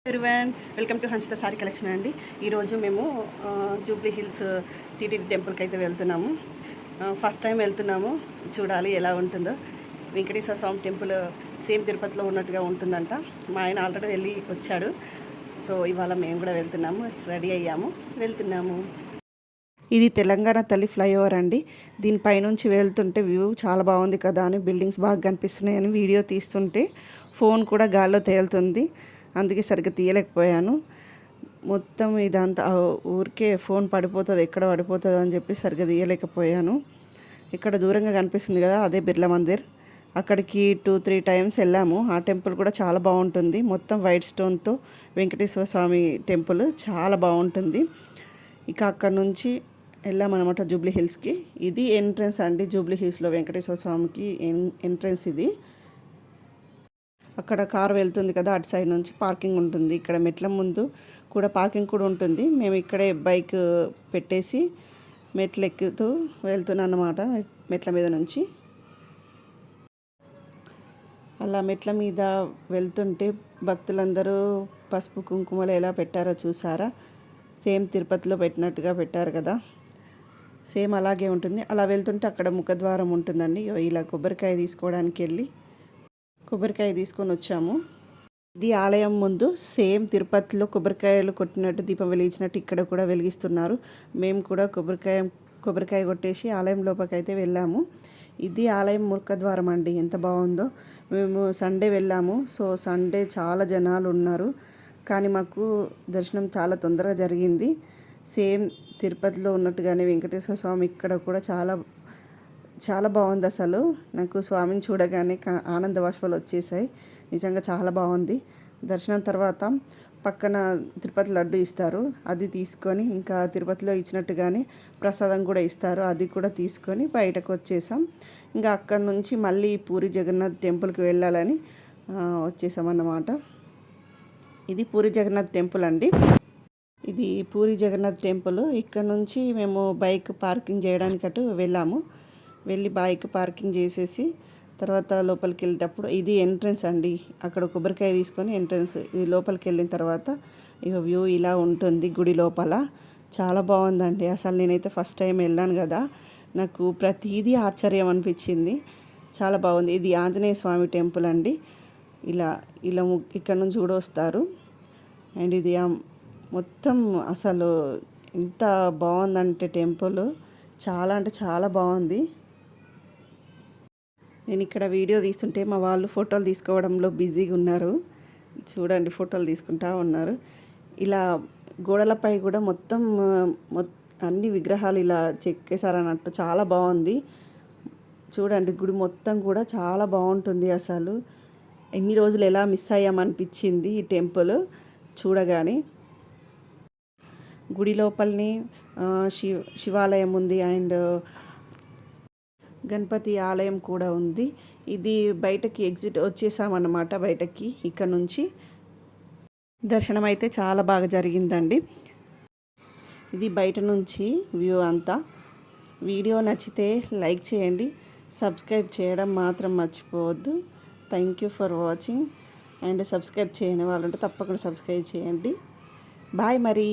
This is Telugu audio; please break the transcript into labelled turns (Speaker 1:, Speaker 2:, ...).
Speaker 1: Everyone, welcome to Hansitha sorry collection అండి. ఈరోజు మేము జూబ్లీ హిల్స్ టీటీడీ టెంపుల్కి అయితే వెళ్తున్నాము. ఫస్ట్ టైం వెళ్తున్నాము, చూడాలి ఎలా ఉంటుందో. వెంకటేశ్వర స్వామి టెంపుల్ సేమ్ తిరుపతిలో ఉన్నట్టుగా ఉంటుందంట. మా ఆయన ఆల్రెడీ వెళ్ళి వచ్చాడు. సో ఇవాళ మేము కూడా వెళ్తున్నాము, రెడీ అయ్యాము, వెళ్తున్నాము. ఇది తెలంగాణ తల్లి ఫ్లైఓవర్ అండి. దీనిపైనుంచి వెళ్తుంటే వ్యూ చాలా బాగుంది కదా అని, బిల్డింగ్స్ బాగా కనిపిస్తున్నాయని వీడియో తీస్తుంటే ఫోన్ కూడా గాల్లో తేలుతుంది. అందుకే సరిగ్గా తీయలేకపోయాను. మొత్తం ఇదంతా ఊరికే ఫోన్ పడిపోతుంది, ఎక్కడ పడిపోతుంది అని చెప్పి సరిగ్గా తీయలేకపోయాను. ఇక్కడ దూరంగా కనిపిస్తుంది కదా, అదే బిర్లా మందిర్. అక్కడికి 2-3 టైమ్స్ వెళ్ళాము. ఆ టెంపుల్ కూడా చాలా బాగుంటుంది. మొత్తం వైట్ స్టోన్తో వెంకటేశ్వర స్వామి టెంపుల్ చాలా బాగుంటుంది. ఇక అక్కడ నుంచి వెళ్ళామన్నమాట జూబ్లీ హిల్స్కి. ఇది ఎంట్రన్స్ అండి, జూబ్లీ హిల్స్లో వెంకటేశ్వర స్వామికి ఎంట్రన్స్ ఇది. అక్కడ కార్ వెళ్తుంది కదా, అటు సైడ్ నుంచి పార్కింగ్ ఉంటుంది. ఇక్కడ మెట్ల ముందు కూడా పార్కింగ్ కూడా ఉంటుంది. మేము ఇక్కడే బైక్ పెట్టేసి మెట్లు ఎక్కుతూ వెళ్తున్నాం అన్నమాట. మెట్ల మీద నుంచి అలా మెట్ల మీద వెళ్తుంటే భక్తులందరూ పసుపు కుంకుమలు ఎలా పెట్టారో చూసారా? సేమ్ తిరుపతిలో పెట్టినట్టుగా పెట్టారు కదా, సేమ్ అలాగే ఉంటుంది. అలా వెళ్తుంటే అక్కడ ముఖద్వారం ఉంటుందండి. ఇలా కొబ్బరికాయ తీసుకోవడానికి వెళ్ళి కొబ్బరికాయ తీసుకొని వచ్చాము. ఇది ఆలయం ముందు సేమ్ తిరుపతిలో కొబ్బరికాయలు కొట్టినట్టు, దీపం వెలిగించినట్టు ఇక్కడ కూడా వెలిగిస్తున్నారు. మేము కూడా కొబ్బరికాయ కొట్టేసి ఆలయం లోపలికి అయితే వెళ్ళాము. ఇది ఆలయం ముఖద్వారం అండి. ఎంత బాగుందో. మేము సండే వెళ్ళాము. సో సండే చాలా జనాలు ఉన్నారు, కానీ మాకు దర్శనం చాలా తొందరగా జరిగింది. సేమ్ తిరుపతిలో ఉన్నట్టుగానే వెంకటేశ్వర స్వామి ఇక్కడ కూడా చాలా బాగుంది. అసలు నాకు స్వామిని చూడగానే ఆనంద బాష్పాలు వచ్చేసాయి. నిజంగా చాలా బాగుంది. దర్శనం తర్వాత పక్కన తిరుపతి లడ్డు ఇస్తారు, అది తీసుకొని ఇంకా తిరుపతిలో ఇచ్చినట్టుగానే ప్రసాదం కూడా ఇస్తారు, అది కూడా తీసుకొని బయటకు వచ్చేసాం. ఇంకా అక్కడ నుంచి మళ్ళీ పూరి జగన్నాథ్ టెంపుల్కి వెళ్ళాలని వచ్చేసామన్నమాట. ఇది పూరి జగన్నాథ్ టెంపుల్ అండి. ఇది పూరి జగన్నాథ్ టెంపుల్. ఇక్కడ నుంచి మేము బైక్ పార్కింగ్ చేయడానికి అటు వెళ్ళాము. వెళ్ళి బైక్ పార్కింగ్ చేసేసి తర్వాత లోపలికి వెళ్ళేటప్పుడు ఇది ఎంట్రన్స్ అండి. అక్కడ కొబ్బరికాయ తీసుకొని ఎంట్రన్స్. ఇది లోపలికి వెళ్ళిన తర్వాత ఇక వ్యూ ఇలా ఉంటుంది. గుడి లోపల చాలా బాగుందండి. అసలు నేనైతే ఫస్ట్ టైం వెళ్ళాను కదా, నాకు ప్రతిదీ ఆశ్చర్యం అనిపించింది. చాలా బాగుంది. ఇది ఆంజనేయ స్వామి టెంపుల్ అండి. ఇలా ఇలా ఇక్కడ నుంచి కూడా వస్తారు. అండ్ ఇది మొత్తం అసలు ఎంత బాగుందంటే టెంపుల్ చాలా అంటే చాలా బాగుంది. నేను ఇక్కడ వీడియో తీస్తుంటే మా వాళ్ళు ఫోటోలు తీసుకోవడంలో బిజీగా ఉన్నారు. చూడండి, ఫోటోలు తీసుకుంటా ఉన్నారు. ఇలా గోడలపై కూడా మొత్తం అన్ని విగ్రహాలు ఇలా చెక్కేశారన్నట్టు చాలా బాగుంది. చూడండి, గుడి మొత్తం కూడా చాలా బాగుంటుంది. అసలు ఎన్ని రోజులు ఎలా మిస్ అయ్యామనిపించింది ఈ టెంపుల్ చూడగానే. గుడి లోపలనే శివాలయం ఉంది అండ్ గణపతి ఆలయం కూడా ఉంది. ఇది బయటకి ఎగ్జిట్ వచ్చేసామన్నమాట. బయటకి ఇక్కడ నుంచి దర్శనం అయితే చాలా బాగా జరిగిందండి. ఇది బయట నుంచి వ్యూ అంతా. వీడియో నచ్చితే లైక్ చేయండి, సబ్స్క్రైబ్ చేయడం మాత్రం మర్చిపోవద్దు. Thank you for watching. And subscribe చేయని వాళ్ళంటే తప్పకుండా సబ్స్క్రైబ్ చేయండి. బాయ్ మరి.